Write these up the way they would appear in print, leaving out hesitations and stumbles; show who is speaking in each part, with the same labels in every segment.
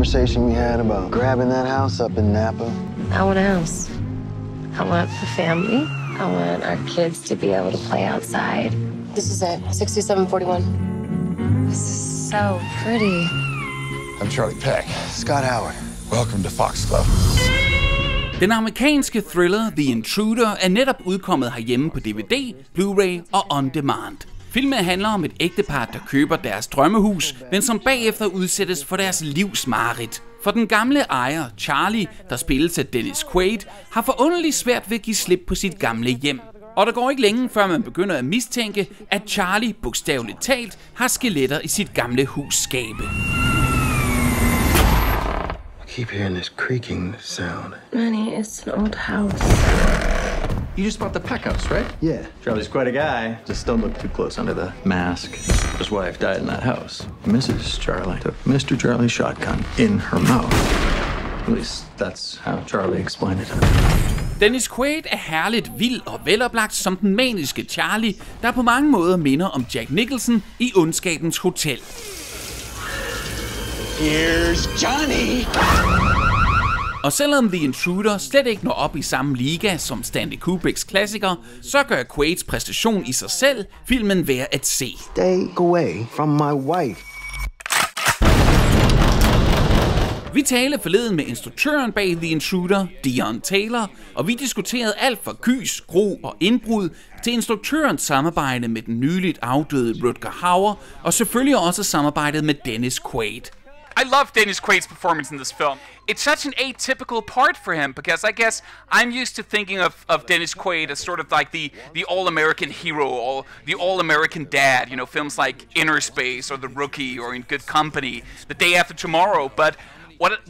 Speaker 1: conversation we had about grabbing that house up in Napa?
Speaker 2: I want a house. I want a family. I want our kids to be able to play outside. This is it, 6741. This is so pretty.
Speaker 3: I'm Charlie Peck.
Speaker 1: Scott Howard.
Speaker 3: Welcome to Fox Club.
Speaker 4: Den amerikanske thriller The Intruder er netop udkommet herhjemme på DVD, Blu-ray og on demand. Filmen handler om et ægtepar, der køber deres drømmehus, men som bagefter udsættes for deres livs mareridt. For den gamle ejer, Charlie, der spilles af Dennis Quaid, har forunderligt svært ved at give slip på sit gamle hjem. Og der går ikke længe, før man begynder at mistænke, at Charlie, bogstaveligt talt, har skeletter i sit gamle hus skabe.
Speaker 1: I keep hearing this creaking sound.
Speaker 2: Manny, it's an old house.
Speaker 5: You just bought the Peck house, right?
Speaker 1: Yeah.
Speaker 5: Charlie's quite a guy. Just don't look too close under the mask. His wife died in that house. Mrs. Charlie took Mr. Charlie's shotgun in her mouth. At least that's how Charlie explained it.
Speaker 4: Dennis Quaid er herligt vild og veloplagt som den maniske Charlie, der på mange måder minder om Jack Nicholson i Ondskabens Hotel.
Speaker 3: Here's Johnny!
Speaker 4: Og selvom The Intruder slet ikke når op i samme liga som Stanley Kubricks klassiker, så gør Quaids præstation i sig selv filmen værd at se.
Speaker 1: Stay away from my wife.
Speaker 4: Vi talte forleden med instruktøren bag The Intruder, Deon Taylor, og vi diskuterede alt fra gys, gro og indbrud til instruktørens samarbejde med den nyligt afdøde Rutger Hauer, og selvfølgelig også samarbejdet med Dennis Quaid.
Speaker 6: I love Dennis Quaid's performance in this film. It's such an atypical part for him because I guess I'm used to thinking of Dennis Quaid as sort of like the all-American hero or the all-American dad, you know, films like Innerspace or The Rookie or In Good Company, The Day After Tomorrow, but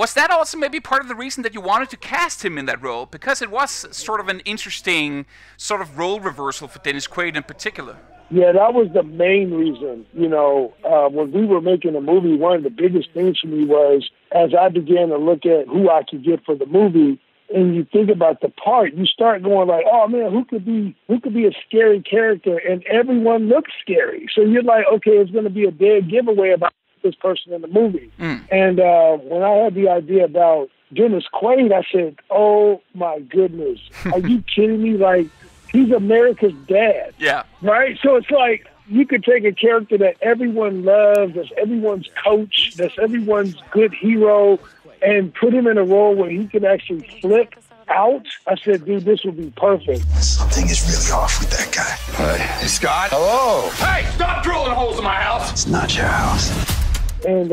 Speaker 6: was that also maybe part of the reason that you wanted to cast him in that role? Because it was sort of an interesting sort of role reversal for Dennis Quaid in particular.
Speaker 7: Yeah, that was the main reason. You know, when we were making the movie, one of the biggest things for me was as I began to look at who I could get for the movie, and you think about the part, you start going like, oh man, who could be a scary character? And everyone looks scary. So you're like, okay, it's going to be a dead giveaway about this person in the movie. And when I had the idea about Dennis Quaid, I said, oh my goodness, are you kidding me? Like, he's America's dad.
Speaker 6: Yeah.
Speaker 7: Right? So it's like you could take a character that everyone loves, that's everyone's coach, that's everyone's good hero, and put him in a role where he can actually flip out. I said, dude, this would be perfect.
Speaker 3: Something is really off with that guy. Hey, Scott. Hello. Hey, stop drilling holes in my house.
Speaker 1: It's not your house.
Speaker 7: And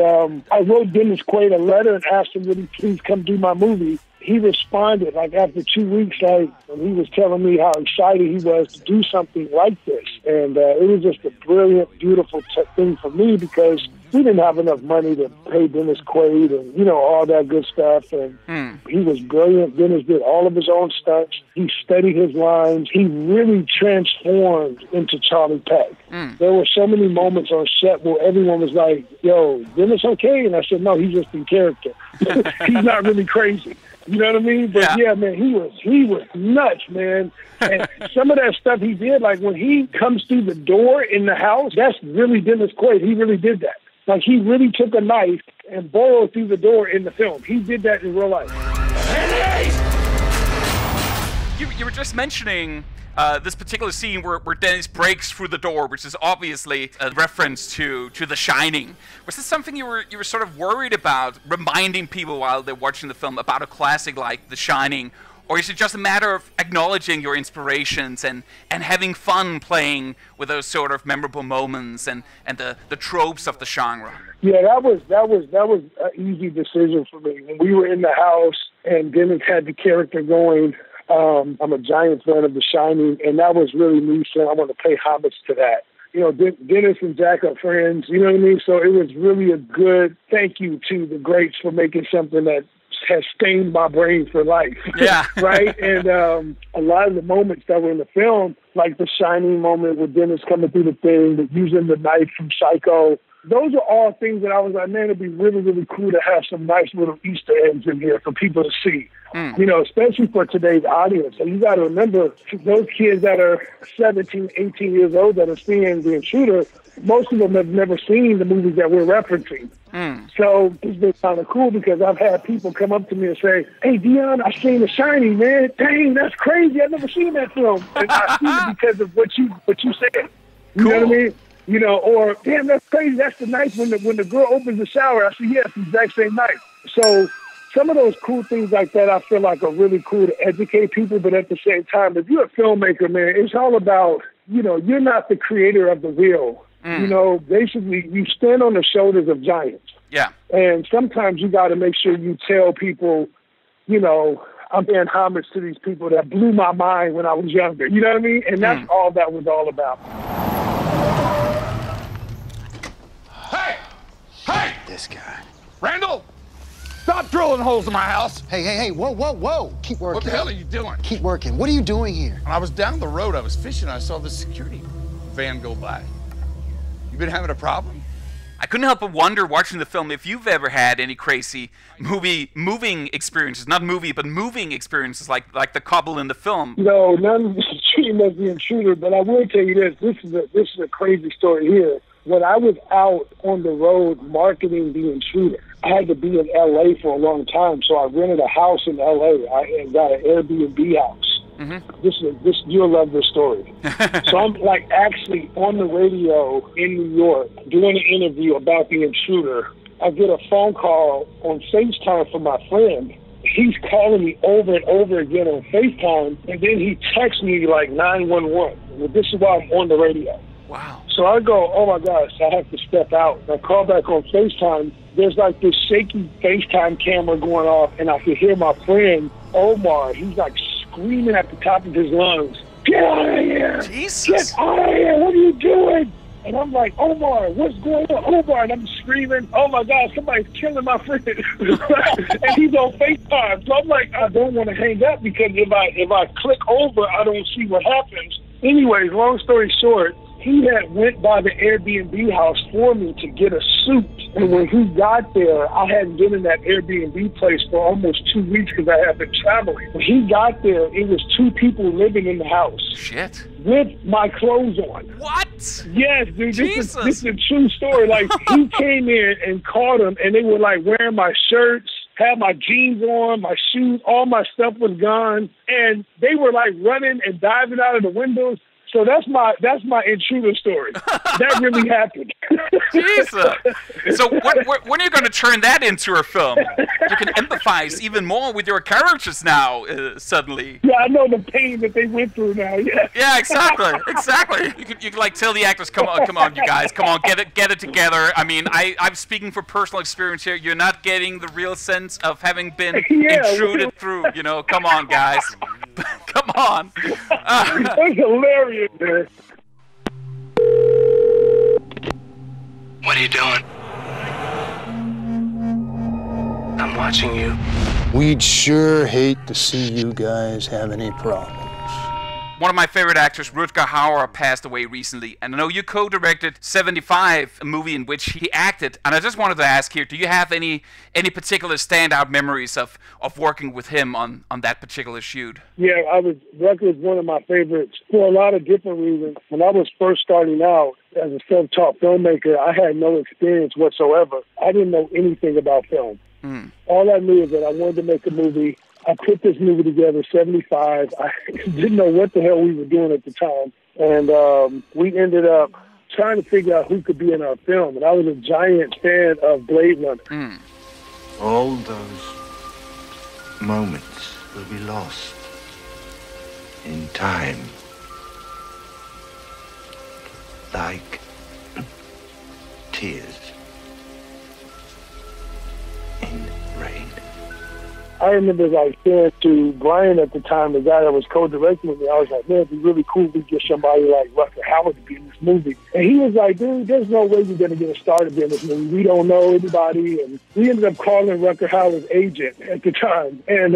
Speaker 7: I wrote Dennis Quaid a letter and asked him, would he please come do my movie? He responded, like after 2 weeks, like, and he was telling me how excited he was to do something like this. And it was just a brilliant, beautiful thing for me because we didn't have enough money to pay Dennis Quaid and, you know, all that good stuff. And he was brilliant. Dennis did all of his own stunts. He studied his lines. He really transformed into Charlie Peck. There were so many moments on set where everyone was like, yo, Dennis okay? And I said, no, he's just in character. He's not really crazy. You know what I mean? But yeah, man, he was nuts, man. And some of that stuff he did, like when he comes through the door in the house, that's really Dennis Quaid. He really did that. Like he really took a knife and boiled through the door in the film. He did that in real life.
Speaker 6: You were just mentioning this particular scene where Dennis breaks through the door, which is obviously a reference to The Shining. Was this something you were sort of worried about, reminding people while they're watching the film about a classic like The Shining? Or is it just a matter of acknowledging your inspirations and having fun playing with those sort of memorable moments and the tropes of the genre?
Speaker 7: Yeah, that was an easy decision for me. When we were in the house and Dennis had the character going, I'm a giant fan of The Shining, and that was really me saying I want to pay homage to that. You know, Dennis and Jack are friends, you know what I mean? So it was really a good thank you to the greats for making something that has stained my brain for life.
Speaker 6: Yeah.
Speaker 7: Right? And a lot of the moments that were in the film, like the Shining moment with Dennis coming through the thing, the using the knife from Psycho. Those are all things that I was like, man, it'd be really, really cool to have some nice little Easter eggs in here for people to see. You know, especially for today's audience. So you got to remember, those kids that are 17, 18 years old that are seeing The Intruder, most of them have never seen the movies that we're referencing. So it's been kind of cool because I've had people come up to me and say, hey, Deon, I seen The Shining, man. Dang, that's crazy. I've never seen that film. And I seen it because of what you said. You know what I mean? You know, or, damn, that's crazy. That's the knife when the girl opens the shower. I said, yeah, it's the exact same knife. So some of those cool things like that I feel like are really cool to educate people. But at the same time, if you're a filmmaker, man, it's all about, you know, you're not the creator of the wheel. You know, basically, you stand on the shoulders of giants.
Speaker 6: Yeah.
Speaker 7: And sometimes you got to make sure you tell people, you know, I'm paying homage to these people that blew my mind when I was younger. You know what I mean? And that's all that was all about.
Speaker 3: Hey!
Speaker 1: This guy.
Speaker 3: Randall! Stop drilling holes in my house!
Speaker 1: Hey, whoa. Keep working.
Speaker 3: What the hell are you doing?
Speaker 1: Keep working. What are you doing here?
Speaker 3: When I was down the road, I was fishing, I saw the security van go by. You been having a problem?
Speaker 6: I couldn't help but wonder watching the film if you've ever had any crazy moving experiences, not movie, but moving experiences like the couple in the film.
Speaker 7: No, none of this is treating as The Intruder, but I will tell you this. This is a crazy story here. When I was out on the road marketing The Intruder, I had to be in L.A. for a long time, so I rented a house in L.A. I got an Airbnb house. This you'll love this story. So I'm like actually on the radio in New York doing an interview about The Intruder. I get a phone call on FaceTime from my friend. He's calling me over and over again on FaceTime, and then he texts me like 911. Well, this is why I'm on the radio.
Speaker 6: Wow.
Speaker 7: So I go, oh my gosh, I have to step out. I call back on FaceTime. There's like this shaky FaceTime camera going off, and I can hear my friend, Omar, he's like screaming at the top of his lungs, get out of here!
Speaker 6: Jesus!
Speaker 7: Get out of here! What are you doing? And I'm like, Omar, what's going on? Omar, and I'm screaming, oh my God, somebody's killing my friend. And he's on FaceTime. So I'm like, I don't want to hang up because if I click over, I don't see what happens. Anyways, long story short, he had went by the Airbnb house for me to get a suit. And when he got there, I hadn't been in that Airbnb place for almost 2 weeks because I had been traveling. When he got there, it was 2 people living in the house.
Speaker 6: Shit.
Speaker 7: With my clothes on.
Speaker 6: What?
Speaker 7: Yes, dude. This is a true story. Like, he came in and caught him, and they were like wearing my shirts, had my jeans on, my shoes, all my stuff was gone. And they were like running and diving out of the windows. So that's my Intruder story. That really happened.
Speaker 6: Jesus. So when are you going to turn that into a film? You can empathize even more with your characters now, suddenly.
Speaker 7: Yeah, I know the pain that they went through now, yeah.
Speaker 6: Yeah, exactly. You can like tell the actors, come on, you guys, come on, get it together. I mean, I'm speaking for personal experience here. You're not getting the real sense of having been intruded through, you know. Come on, guys. Come on.
Speaker 7: That's hilarious, man.
Speaker 1: What are you doing? I'm watching you.
Speaker 8: We'd sure hate to see you guys have any problems.
Speaker 6: One of my favorite actors, Rutger Hauer, passed away recently. And I know you co-directed 75, a movie in which he acted. And I just wanted to ask here, do you have any particular standout memories of working with him on that particular shoot?
Speaker 7: Yeah, Rutger was one of my favorites for a lot of different reasons. When I was first starting out as a self-taught filmmaker, I had no experience whatsoever. I didn't know anything about film. All I knew is that I wanted to make a movie. I put this movie together, 75. I didn't know what the hell we were doing at the time. And we ended up trying to figure out who could be in our film. And I was a giant fan of Blade Runner.
Speaker 1: All those moments will be lost in time. Like tears in rain.
Speaker 7: I remember like saying to Brian at the time, the guy that was co-directing with me, I was like, man, it'd be really cool if we get somebody like Rutger Hauer to be in this movie. And he was like, dude, there's no way you're going to get a star to be in this movie. We don't know anybody. And we ended up calling Rutger Hauer's agent at the time. And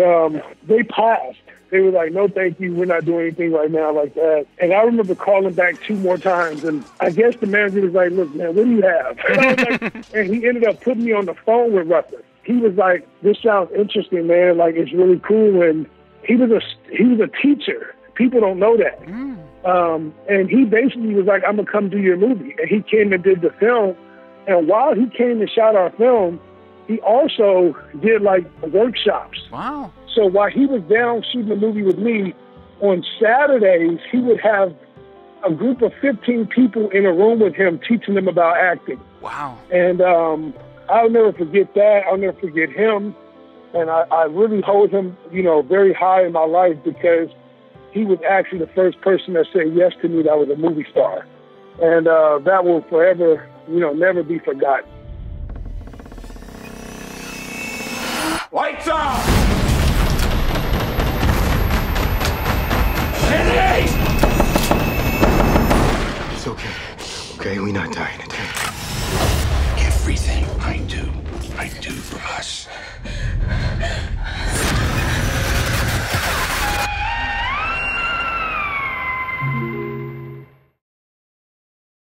Speaker 7: they passed. They were like, no, thank you. We're not doing anything right now like that. And I remember calling back 2 more times. And I guess the manager was like, look, man, what do you have? And I was like, and he ended up putting me on the phone with Rutger. He was like, this sounds interesting, man. Like, it's really cool. And he was a teacher. People don't know that. And he basically was like, I'm going to come do your movie. And he came and did the film. And while he came and shot our film, he also did, like, workshops.
Speaker 6: Wow.
Speaker 7: So while he was down shooting the movie with me, on Saturdays, he would have a group of 15 people in a room with him teaching them about acting.
Speaker 6: Wow.
Speaker 7: And I'll never forget that. I'll never forget him. And I really hold him, you know, very high in my life because he was actually the first person that said yes to me that was a movie star. And that will forever, you know, never be forgotten.
Speaker 3: Lights off! Hey!
Speaker 9: It's okay. Okay, we're not dying today.
Speaker 3: Everything I do for us.